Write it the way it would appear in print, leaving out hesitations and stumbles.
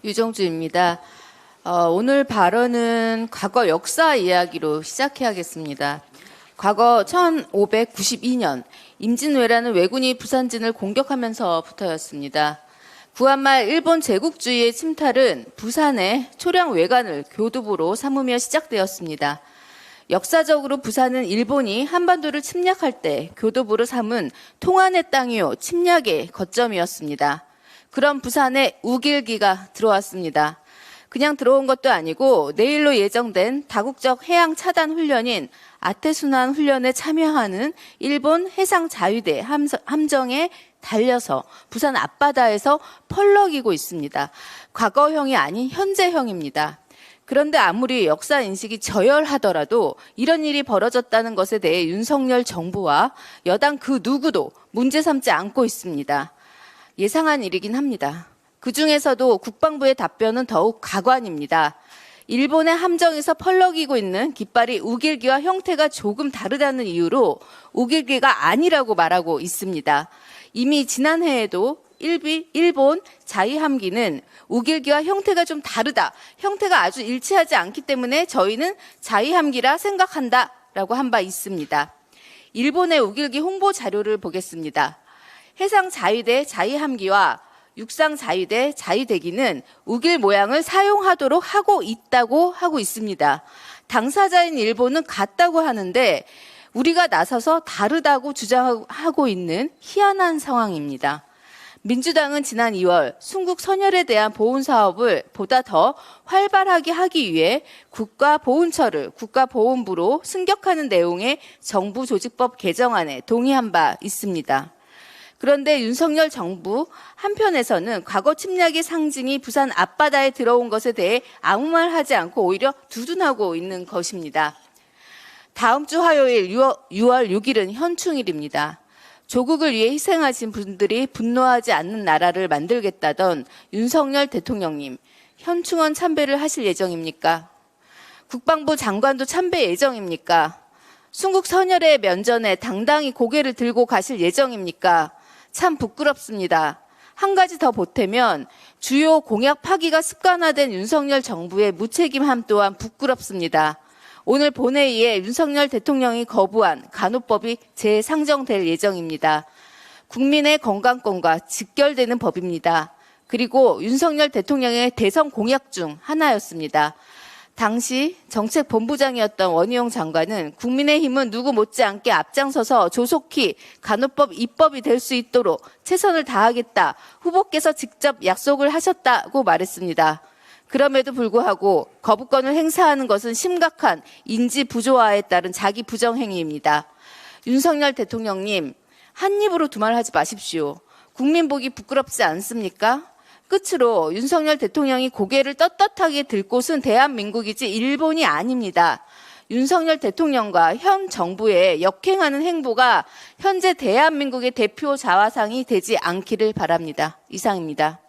유정주입니다. 오늘 발언은 과거 역사 이야기로 시작해야겠습니다. 과거 1592년 임진왜란은 왜군이 부산진을 공격하면서부터였습니다. 구한말 일본 제국주의의 침탈은 부산의 초량 외관을 교두보로 삼으며 시작되었습니다. 역사적으로 부산은 일본이 한반도를 침략할 때 교두보로 삼은 통한의 땅이요 침략의 거점이었습니다. 그런 부산에 우길기가 들어왔습니다. 그냥 들어온 것도 아니고 내일로 예정된 다국적 해양 차단 훈련인 아테순환 훈련에 참여하는 일본 해상자위대 함정에 달려서 부산 앞바다에서 펄럭이고 있습니다. 과거형이 아닌 현재형입니다. 그런데 아무리 역사 인식이 저열하더라도 이런 일이 벌어졌다는 것에 대해 윤석열 정부와 여당 그 누구도 문제 삼지 않고 있습니다. 예상한 일이긴 합니다. 그중에서도 국방부의 답변은 더욱 가관입니다. 일본의 함정에서 펄럭이고 있는 깃발이 우길기와 형태가 조금 다르다는 이유로 우길기가 아니라고 말하고 있습니다. 이미 지난해에도 일본 자위함기는 우길기와 형태가 좀 다르다. 형태가 아주 일치하지 않기 때문에 저희는 자위함기라 생각한다라고 한 바 있습니다. 일본의 우길기 홍보 자료를 보겠습니다. 해상자위대 자위함기와 육상자위대 자위대기는 우길 모양을 사용하도록 하고 있다고 하고 있습니다. 당사자인 일본은 같다고 하는데 우리가 나서서 다르다고 주장하고 있는 희한한 상황입니다. 민주당은 지난 2월 순국 선열에 대한 보훈 사업을 보다 더 활발하게 하기 위해 국가보훈처를 국가보훈부로 승격하는 내용의 정부 조직법 개정안에 동의한 바 있습니다. 그런데 윤석열 정부 한편에서는 과거 침략의 상징이 부산 앞바다에 들어온 것에 대해 아무 말 하지 않고 오히려 두둔하고 있는 것입니다. 다음 주 화요일 6월 6일은 현충일입니다. 조국을 위해 희생하신 분들이 분노하지 않는 나라를 만들겠다던 윤석열 대통령님, 현충원 참배를 하실 예정입니까? 국방부 장관도 참배 예정입니까? 순국 선열의 면전에 당당히 고개를 들고 가실 예정입니까? 참 부끄럽습니다. 한 가지 더 보태면 주요 공약 파기가 습관화된 윤석열 정부의 무책임함 또한 부끄럽습니다. 오늘 본회의에 윤석열 대통령이 거부한 간호법이 재상정될 예정입니다. 국민의 건강권과 직결되는 법입니다. 그리고 윤석열 대통령의 대선 공약 중 하나였습니다. 당시 정책본부장이었던 원희룡 장관은 국민의힘은 누구 못지않게 앞장서서 조속히 간호법 입법이 될 수 있도록 최선을 다하겠다. 후보께서 직접 약속을 하셨다고 말했습니다. 그럼에도 불구하고 거부권을 행사하는 것은 심각한 인지 부조화에 따른 자기 부정행위입니다. 윤석열 대통령님, 한 입으로 두말하지 마십시오. 국민 보기 부끄럽지 않습니까? 끝으로 윤석열 대통령이 고개를 떳떳하게 들 곳은 대한민국이지 일본이 아닙니다. 윤석열 대통령과 현 정부의 역행하는 행보가 현재 대한민국의 대표 자화상이 되지 않기를 바랍니다. 이상입니다.